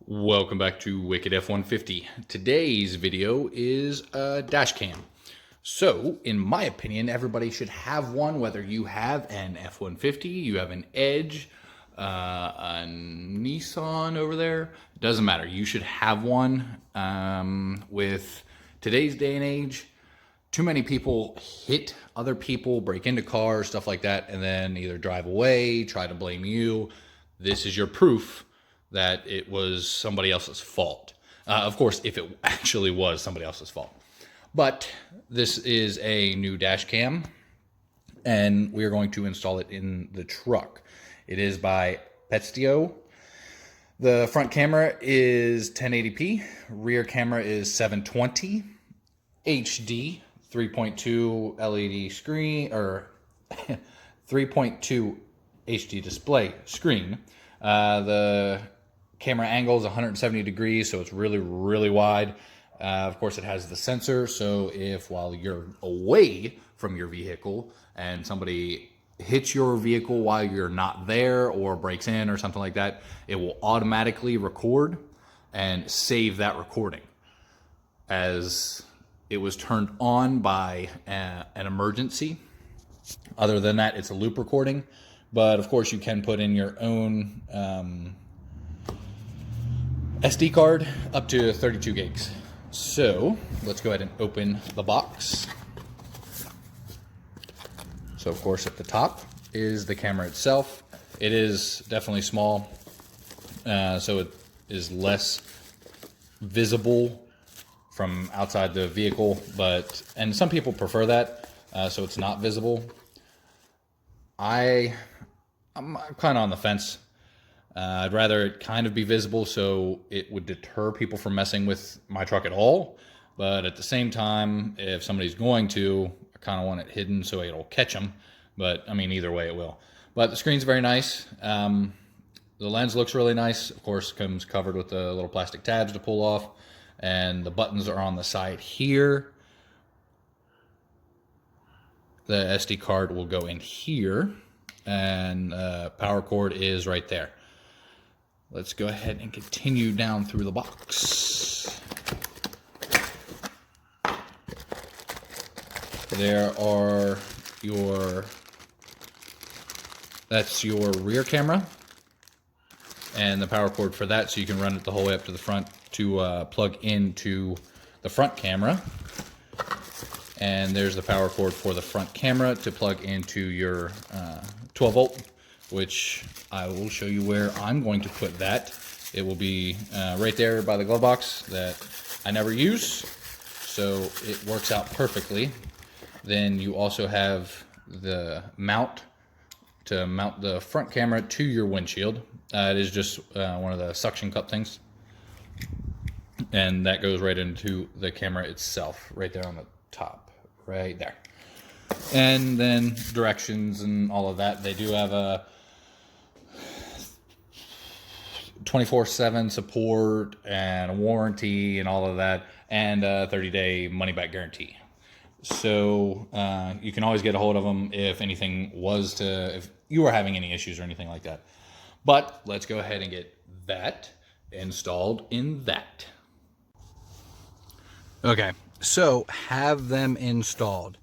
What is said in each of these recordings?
Welcome back to Wicked F150. Today's video is a dash cam. So, in my opinion, everybody should have one, whether you have an F150, you have an Edge, a Nissan over there. It doesn't matter. You should have one. With today's day and age, too many people hit other people, break into cars, stuff like that, and then either drive away, try to blame you. This is your proof that it was somebody else's fault. Of course, if it actually was somebody else's fault. But this is a new dash cam, and we are going to install it in the truck. It is by Peztio. The front camera is 1080p, rear camera is 720, HD, 3.2 LED screen, or 3.2 HD display screen. The camera angle is 170 degrees, so it's really, really wide. Of course, it has the sensor, so if while you're away from your vehicle and somebody hits your vehicle while you're not there or breaks in or something like that, it will automatically record and save that recording as it was turned on by an emergency. Other than that, it's a loop recording, but of course you can put in your own SD card up to 32 gigs. So let's go ahead and open the box. So of course at the top is the camera itself. It is definitely small, so it is less visible from outside the vehicle, and some people prefer that, so it's not visible. I'm kind of on the fence. I'd rather it kind of be visible so it would deter people from messing with my truck at all. But at the same time, if somebody's going to, I kind of want it hidden so it'll catch them. But I mean, either way it will. But the screen's very nice. The lens looks really nice. Of course, comes covered with the little plastic tabs to pull off. And the buttons are on the side here. The SD card will go in here. And power cord is right there. Let's go ahead and continue down through the box. That's your rear camera and the power cord for that, so you can run it the whole way up to the front to plug into the front camera. And there's the power cord for the front camera to plug into your 12 volt, which I will show you where I'm going to put that. It will be right there by the glove box that I never use, so it works out perfectly. Then you also have the mount to mount the front camera to your windshield. It is just one of the suction cup things, and that goes right into the camera itself, right there on the top, right there. And then directions and all of that. They do have a 24/7 support and a warranty and all of that, and a 30-day money-back guarantee. So you can always get a hold of them if if you were having any issues or anything like that. But let's go ahead and get that installed in that. Okay, so have them installed.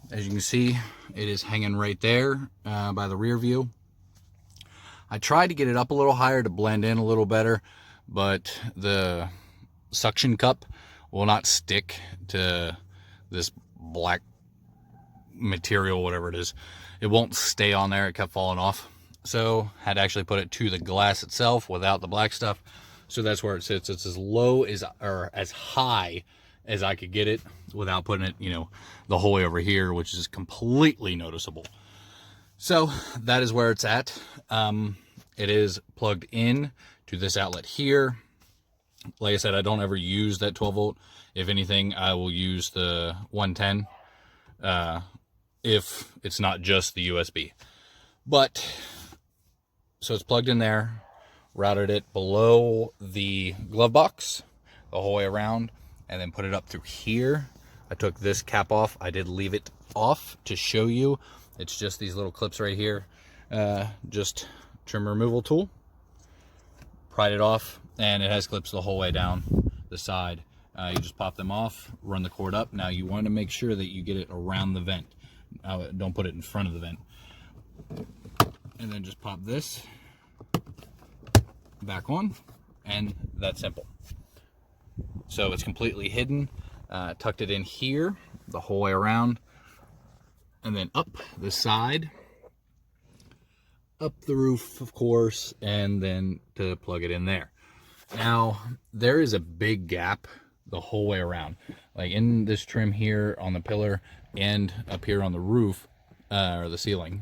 As you can see, it is hanging right there by the rear view. I tried to get it up a little higher to blend in a little better, but the suction cup will not stick to this black material, whatever it is. It won't stay on there. It kept falling off. So had to actually put it to the glass itself without the black stuff. So that's where it sits. It's as low as, or as high as I could get it without putting it, the whole way over here, which is completely noticeable. So that is where it's at. It is plugged in to this outlet here. Like I said, I don't ever use that 12 volt. If anything, I will use the 110 if it's not just the USB. But, so it's plugged in there, routed it below the glove box the whole way around, and then put it up through here. I took this cap off. I did leave it off to show you. It's just these little clips right here. Just trim removal tool. Pried it off, and it has clips the whole way down the side. You just pop them off, run the cord up. Now you want to make sure that you get it around the vent. Don't put it in front of the vent. And then just pop this back on, and that's simple. So it's completely hidden. Tucked it in here the whole way around, and then up the side, up the roof, of course, and then to plug it in there. Now, there is a big gap the whole way around, like in this trim here on the pillar and up here on the roof, or the ceiling.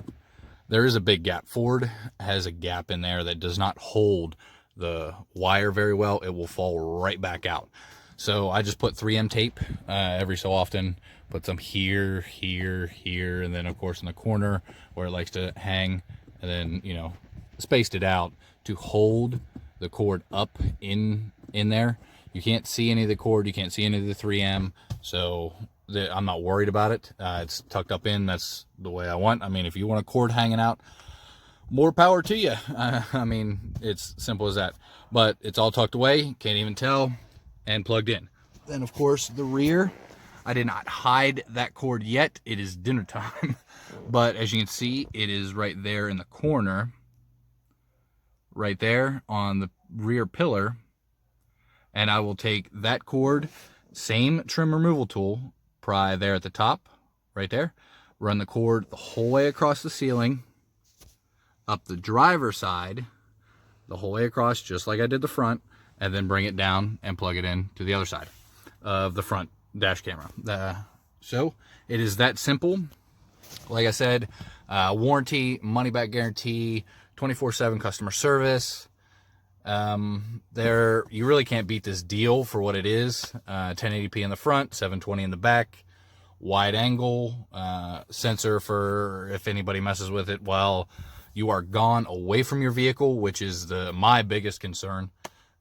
There is a big gap. Ford has a gap in there that does not hold the wire very well. It will fall right back out. So I just put 3M tape every so often, put some here, here, here, and then of course in the corner where it likes to hang, and then, you know, spaced it out to hold the cord up in there. You can't see any of the cord, you can't see any of the 3M, so I'm not worried about it. It's tucked up in, that's the way I want. I mean, if you want a cord hanging out, more power to you. I mean, it's simple as that. But it's all tucked away, can't even tell, and plugged in. Then of course the rear, I did not hide that cord yet. It is dinner time. But as you can see, it is right there in the corner, right there on the rear pillar. And I will take that cord, same trim removal tool, pry there at the top, right there, run the cord the whole way across the ceiling, up the driver's side, the whole way across, just like I did the front, and then bring it down and plug it in to the other side of the front dash camera. So it is that simple. Like I said, warranty, money back guarantee, 24/7 customer service. You really can't beat this deal for what it is. 1080p in the front, 720 in the back, wide angle, sensor for if anybody messes with it while you are gone away from your vehicle, which is my biggest concern.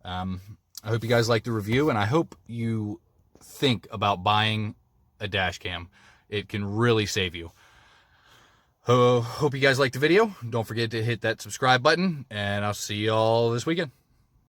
I hope you guys like the review, and I hope you think about buying a dash cam. It can really save you. Hope you guys liked the video. Don't forget to hit that subscribe button, and I'll see you all this weekend.